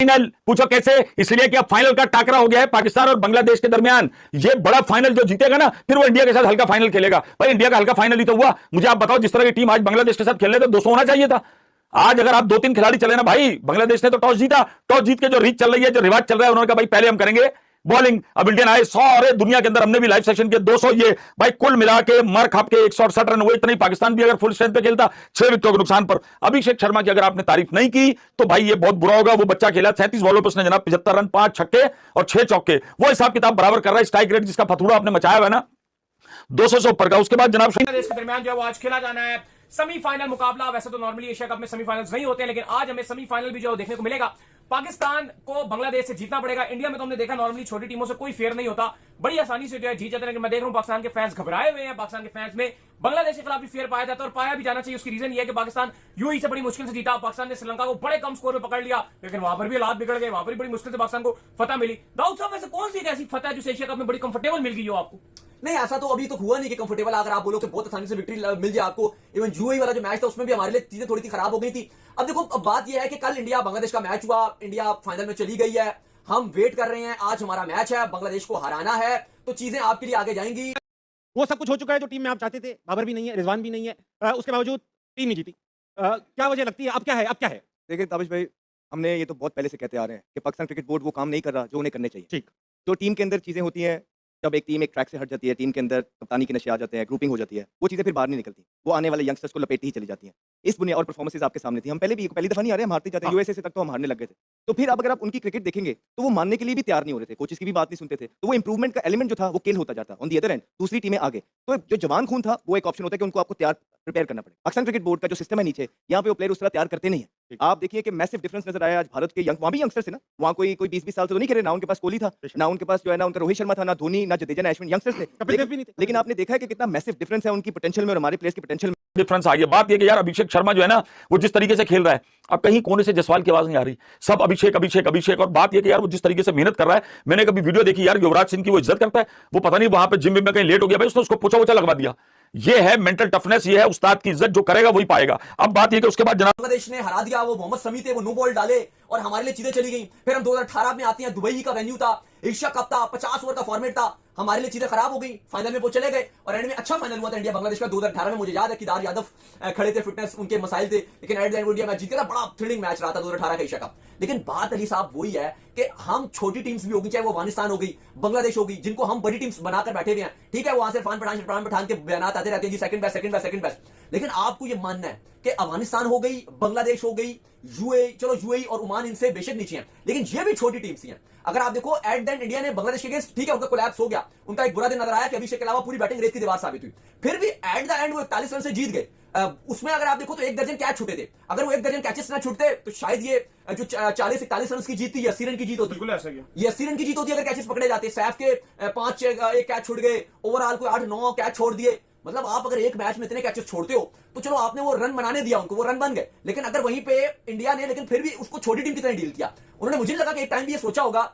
Final पूछो कैसे? इसलिए कि अब फाइनल का टाकरा हो गया है पाकिस्तान और बांग्लादेश के दरमियान। ये बड़ा फाइनल जो जीतेगा ना, फिर वो इंडिया के साथ हल्का फाइनल खेलेगा। भाई इंडिया का हल्का फाइनल ही तो हुआ। मुझे आप बताओ, जिस तरह की टीम आज बांग्लादेश के साथ खेल रहे थे, 200 होना चाहिए था। आज अगर आप 2-3 खिलाड़ी चले ना भाई, बांग्लादेश ने तो टॉस जीता, टॉस जीत के जो रीच चल रही है, जो रिवाज चल रहा है, उन्होंने कहा भाई पहले हम करेंगे बॉलिंग। अब इंडियन आए 100, अरे दुनिया के अंदर हमने भी लाइव सेशन के 200, ये भाई कुल मिला के मर खाप के 168 रन हुए। इतनी पाकिस्तान भी अगर फुल स्ट्रेंथ पे खेलता 6 विकेटों के नुकसान पर। अभिषेक शर्मा की अगर आपने तारीफ नहीं की तो भाई ये बहुत बुरा होगा। वो बच्चा खेला 37 बॉलों पर, उसने जनाब 75 रन, 5 छक्के और 6 चौके, वो हिसाब किताब बराबर कर रहा है। स्ट्राइक रेट जिसका फतूड़ा आपने मचाया हुआ है ना, 200 से ऊपर का। उसके बाद जनाब बांग्लादेश के दरमियान जो है वो आज खेला जाना है सेमीफाइनल मुकाबला। वैसे तो नॉर्मली एशिया कप में सेमीफाइनल्स नहीं होते हैं, लेकिन आज हमें सेमीफाइनल भी जो देखने को मिलेगा। पाकिस्तान को बांग्लादेश से जीतना पड़ेगा। इंडिया में तो हमने देखा नॉर्मली छोटी टीमों से कोई फेयर नहीं होता, बड़ी आसानी से जो है जीत जाते हैं। लेकिन मैं देख रहा हूं पाकिस्तान के फैंस घबराए हुए हैं। पाकिस्तान के फैंस में बांग्लादेश के खिलाफ भी फेयर पाया जाता है और पाया भी जाना चाहिए। उसकी रीजन ये है कि पाकिस्तान यूएई से बड़ी मुश्किल से जीता। पाकिस्तान ने श्रीलंका को बड़े कम स्कोर में पकड़ लिया, लेकिन वहां पर भी हालात बिगड़ गए, वहां पर भी बड़ी मुश्किल से पाकिस्तान को फतह मिली। दाऊद साहब, वैसे कौन सी एक ऐसी फतह जो एशिया कप में बड़ी कंफर्टेबल मिल गई हो आपको? नहीं, ऐसा तो अभी तो हुआ नहीं कि कंफर्टेबल अगर आप बोलो कि बहुत आसानी से विक्ट्री मिल जाए आपको। इवन यूएई वाला जो मैच था उसमें भी हमारे लिए चीजें थोड़ी सी खराब हो गई थी। अब देखो, अब बात यह है कि कल इंडिया बांग्लादेश का मैच हुआ, इंडिया फाइनल में चली गई है। हम वेट कर रहे हैं, आज हमारा मैच है, बांग्लादेश को हराना है, तो चीजें आपके लिए आगे जाएंगी। वो सब कुछ हो चुका है जो टीम में आप चाहते थे। बाबर भी नहीं है, रिजवान भी नहीं है, उसके बावजूद टीम नहीं जीती। क्या वजह लगती है? अब क्या है, अब क्या है? देखिए ताबिश भाई, हमने ये तो बहुत पहले से कहते आ रहे हैं कि पाकिस्तान क्रिकेट बोर्ड वो काम नहीं कर रहा जो उन्हें करने चाहिए। ठीक। तो टीम के अंदर चीज़ें होती हैं, जब एक टीम एक ट्रैक से हट जाती है, टीम के अंदर कप्तानी के नशे आ जाते हैं, ग्रुपिंग हो जाती है, वो चीज़ें फिर बाहर नहीं निकलती, वो आने वाले यंगस्टर्स को लपेटती ही चली जाती हैं। इस बुनियाद और परफॉर्मेंसेस आपके सामने थी। हम पहली दफ़ा नहीं आ रहे, हम हारते जाते हैं। यूएसए से तक तो हम हारने लग गए थे। तो फिर अब अगर आप उनकी क्रिकेट देखेंगे तो वो मानने के लिए भी तैयार नहीं हो रहे थे, कोचेस की भी बात नहीं सुनते थे। तो वो इंप्रूवमेंट का एलिमेंट जो था वो किल होता जाता। ऑन दी अदर एंड दूसरी टीमें आगे, तो जो जवान खून था वो एक ऑप्शन होता है कि उनको आपको तैयार प्रिपेयर करना पड़े। पाकिस्तान क्रिकेट बोर्ड का जो सिस्टम है नीचे, यहाँ पे वो प्लेयर उस तरह तैयार करते नहीं है। आप देखिए कि मैसिव डिफरेंस नजर आया आज भारत के वहाँ भी यंगस्टर्स थे ना, वहाँ कोई 20-20 साल से तो नहीं खेले ना। उनके पास कोहली था, ना उनके पास जो है ना उनका रोहित शर्मा था, ना धोनी, ना जडेजा, ना अश्विन, यंगस्टर्स थे। लेकिन आपने देखा है कि कितना मैसिव डिफरेंस है उनकी पोटेंशियल में और हमारे प्लेयर्स की पोटेंशियल में। डिफरेंस आ गया। बात ये कि यार अभिषेक शर्मा जो है ना, वो जिस तरीके से खेल रहा है, अब कहीं कोने से जसवाल की आवाज नहीं आ रही, सब अभिषेक अभिषेक अभिषेक। और बात ये कि यार वो जिस तरीके से मेहनत कर रहा है, मैंने कभी वीडियो देखी यार, युवराज सिंह की वो इज्जत करता है, वो पता नहीं वहां पे जिम में कहीं लेट हो गया भाई, उसने उसको पोछा वोछा लगवा दिया। ये है मेंटल टफनेस, ये है उस्ताद की इज्जत, जो करेगा वही पाएगा। अब बात ये कि उसके बाद जनाब बांग्लादेश ने हरा दिया, वो मोहम्मद शमी थे, वो नो बॉल डाले और हमारे लिए चीजें चली गई। फिर हम 2018 में आते हैं, दुबई का वेन्यू था, एशिया कप था, 50 ओवर का फॉर्मेट था, हमारे लिए चीजें खराब हो गई। फाइनल में वो चले गए और एंड में अच्छा फाइनल हुआ था इंडिया बांग्लादेश का 2018 में। मुझे याद है केदार यादव खड़े थे, फिटनेस उनके मसाइल थे, लेकिन at the end India match जीते था। बड़ा थ्रिलिंग मैच रहा था 2018 का एशिया कप। लेकिन बात अली साहब वही है कि हम छोटी टीम्स भी होगी, चाहे वो अफगानिस्तान हो गई, बांग्लादेश होगी, जिनको हम बड़ी टीम्स बनाकर बैठे हुए हैं। ठीक है, वहां से इरफान पठान के बयान आते रहते हैं जी, सेकंड बेस्ट। लेकिन आपको ये मानना है कि अफगानिस्तान हो गई, बांग्लादेश हो गई, यूएई और ओमान इनसे बेशक नीचे हैं, लेकिन ये भी छोटी टीम्स ही हैं। अगर आप देखो एट द एंड इंडिया ने बांग्लादेश के अगेंस्ट, ठीक है उनका कोलैप्स हो गया, उनका एक बुरा दिन नजर आया कि अभिषेक के अलावा पूरी बैटिंग रेत की दीवार साबित हुई। फिर भी एट द एंड वो 41 रन से जीत गए। उसमें अगर आप देखो तो 1 दर्जन कैच छूटे थे। अगर वो 1 दर्जन कैचेस ना छूटते तो शायद ये जो 40-41 रन की जीत थी, 80 रन की जीत होती। ये 80 रन की जीत होती अगर कैचेस पकड़े जाते। सैफ के 5 एक कैच छूट गए, ओवरऑल कोई 8-9 कैच छोड़ दिए। मतलब आप अगर एक मैच में इतने कैचेस छोड़ते हो तो चलो आपने वो रन बनाने दिया उनको, वो रन बन गए। लेकिन अगर वहीं पे इंडिया ने, लेकिन फिर भी उसको छोटी टीम की तरह डील किया। उन्होंने, मुझे लगा कि एक टाइम भी ये सोचा होगा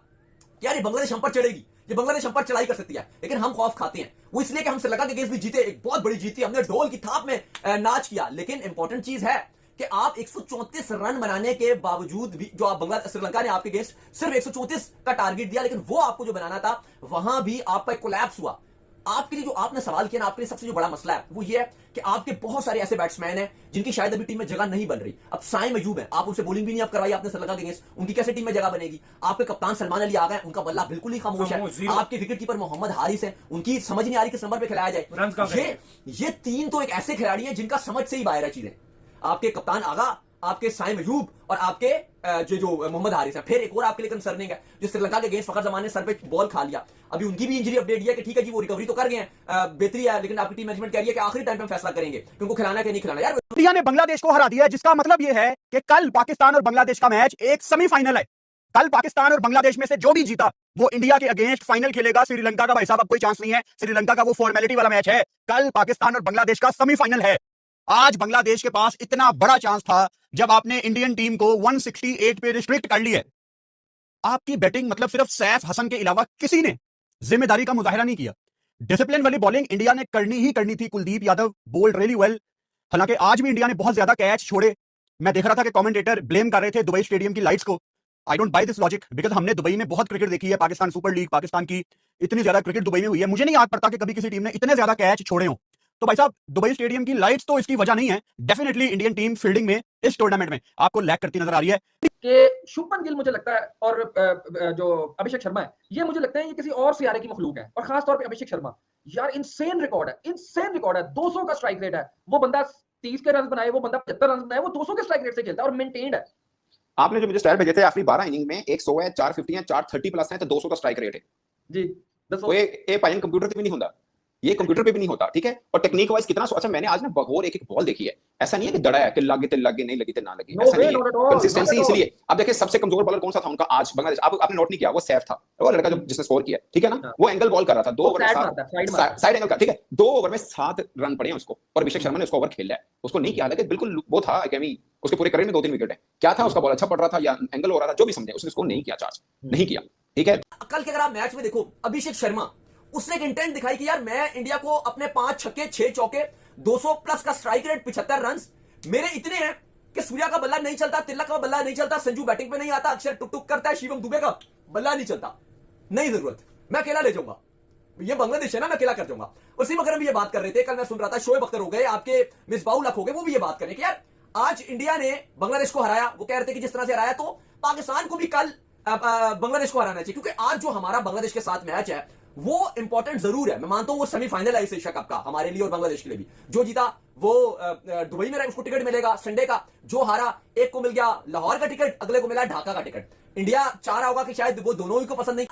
यार ये बांग्लादेश हम पर चढ़ेगी, ये बांग्लादेश हम पर चढ़ाई कर सकती है, लेकिन हम खौफ खाते हैं। वो इसलिए कि हम श्रीलंका के अगेंस्ट भी जीते, एक बहुत बड़ी जीत थी, हमने ढोल की थाप में नाच किया। लेकिन इंपॉर्टेंट चीज है कि आप 134 रन बनाने के बावजूद भी, जो आप श्रीलंका ने आपके अगेंस्ट सिर्फ 134 का टारगेट दिया, लेकिन वो आपको जो बनाना था वहां भी आपका एक कोलैप्स हुआ। आपके लिए जो आपने सवाल किया ना, आपके लिए सबसे जो बड़ा मसला है वो ये है कि आपके बहुत सारे ऐसे बैट्समैन हैं जिनकी शायद अभी टीम में जगह नहीं बन रही। अब साइम अयूब है, आप उनसे बॉलिंग भी नहीं आप करवाई आपने श्रीलंका के अगेंस्ट, उनकी कैसे टीम में जगह बनेगी? आपके कप्तान सलमान अली आ गए, उनका बल्ला बिल्कुल ही खामोश है। आपके विकेट कीपर मोहम्मद हारिस है, उनकी समझ नहीं आ रही किस नंबर पे खिलाया जाए। ये 3 तो एक ऐसे खिलाड़ी हैं जिनका समझ से ही बाहर है चीजें। आपके कप्तान आगा, आपके साइम अयूब और आपके जो मोहम्मद हारिस है। फिर एक और आपके लिए कंसर्निंग है, जो श्रीलंका के अगेंस्ट फखर जमान ने सर पे बॉल खा लिया। अभी उनकी भी इंजरी अपडेट दिया कि ठीक है जी वो रिकवरी तो कर गए हैं, बेहतरी है, लेकिन आपकी टीम मैनेजमेंट कह रही है कि आखिरी टाइम पे हम फैसला करेंगे कि उनको खिलाना है कि नहीं खिलाना। यार इंडिया ने बांग्लादेश को हरा दिया, जिसका मतलब यह है कि कल पाकिस्तान और बांग्लादेश का मैच एक सेमीफाइनल है। कल पाकिस्तान और बांग्लादेश में से जो भी जीता वो इंडिया के अगेंस्ट फाइनल खेलेगा। श्रीलंका का भाई साहब अब कोई चांस नहीं है, श्रीलंका का वो फॉर्मेलिटी वाला मैच है। कल पाकिस्तान और बांग्लादेश का सेमीफाइनल है। आज बांग्लादेश के पास इतना बड़ा चांस था जब आपने इंडियन टीम को 168 पे रिस्ट्रिक्ट कर लिया। आपकी बैटिंग मतलब सिर्फ सैफ हसन के अलावा किसी ने जिम्मेदारी का मुजाहिरा नहीं किया। डिसिप्लिन वाली बॉलिंग इंडिया ने करनी ही करनी थी। Kuldeep Yadav bowled really well. हालांकि आज भी इंडिया ने बहुत ज्यादा कैच छोड़े। मैं देख रहा था कि कमेंटेटर ब्लेम कर रहे थे दुबई स्टेडियम की लाइट्स को, I don't by this logic because हमने दुबई में बहुत क्रिकेट देखी है, पाकिस्तान सुपर लीग, पाकिस्तान की इतनी ज्यादा क्रिकेट दुबई में हुई है, मुझे नहीं याद पड़ता कि कभी किसी टीम ने इतने ज्यादा कैच छोड़े हो। तो भाई साहब दुबई स्टेडियम की लाइट्स तो इसकी वजह नहीं है, डेफिनेटली इंडियन टीम फील्डिंग में इस टूर्नामेंट में आपको लैग करती नजर आ रही है। कि शुभमन गिल मुझे लगता है और जो अभिषेक शर्मा है, ये मुझे लगता है ये किसी और सियारे की मखलूक है, और खास तौर पे अभिषेक शर्मा यार इंसेन रिकॉर्ड है, 200 का स्ट्राइक रेट है। वो बंदा 30 के रन बनाए, वो बंदा 75 रन बनाए, वो 200 के स्ट्राइक रेट से खेलता है और मेंटेन्ड है। आपने जो मुझे स्टैट भेजे थे आखिरी 12 इनिंग में 100 है, 450 है, 430 प्लस है, तो 200 का स्ट्राइक रेट है जी दसो। वो ये पाइन कंप्यूटर पे भी नहीं होता, ये कंप्यूटर पे भी नहीं होता, ठीक है। और टेक्निक वाइज कितना अच्छा, मैंने आज ना बगौर एक बॉल देखी है, ऐसा नहीं है कि दड़ा है कि लगे नहीं लगी ते ना लगी, ऐसा नहीं है, कंसिस्टेंसी। इसलिए अब देखिए सबसे कमजोर बॉलर कौन सा था उनका आज बांग्लादेश, आपने नोट नहीं किया, वो सैफ था, वो लड़का जो जिसने स्कोर किया, ठीक है ना, वो एंगल बॉल कर रहा था 2 ओवर में, साइड एंगल का, ठीक है, 2 ओवर में 7 रन पड़े हैं उसको, और अभिषेक शर्मा ने उसको ओवर खेला है, उसको नहीं किया, हालांकि बिल्कुल वो था कि उसके पूरे करियर में 2-3 विकेट है, क्या था उसका बॉल अच्छा पड़ रहा था या एंगल हो रहा था, जो भी समझे, उसने उसको नहीं किया, चार्ज नहीं किया, ठीक है। कल के अगर आप मैच में देखो अभिषेक शर्मा, उसने एक इंटेंट दिखाई कि यार मैं इंडिया को अपने 5 छक्के 6 चौके 200 प्लस का स्ट्राइक रेट 75 रन मेरे इतने हैं कि सूर्या का बल्ला नहीं चलता, तिलक का बल्ला नहीं चलता, संजू बैटिंग पे नहीं आता, अक्षर टुक टुक करता है, शिवम दुबे का बल्ला नहीं चलता, नहीं जरूरत, मैं अकेला ले जाऊंगा, ये बांग्लादेश है ना, मैं अकेला कर जाऊंगा। उसी वक्त हम ये बात कर रहे थे, कल मैं सुन रहा था शोएब अख्तर हो गए, आपके मिसबाउल हक हो गए, वो भी ये बात करें कि यार आज इंडिया ने बांग्लादेश को हराया, वो कह रहे थे कि जिस तरह से हराया तो पाकिस्तान को भी कल बांग्लादेश को हराना चाहिए, क्योंकि आज जो हमारा बांग्लादेश के साथ मैच है वो इंपॉर्टेंट जरूर है। मैं मानता हूं वो सेमीफाइनल है इस एशिया कप का हमारे लिए और बांग्लादेश के लिए भी। जो जीता वो दुबई में उसको टिकट मिलेगा संडे का, जो हारा एक को मिल गया लाहौर का टिकट, अगले को मिला ढाका का टिकट। इंडिया चाह रहा होगा कि शायद वो दोनों ही को पसंद नहीं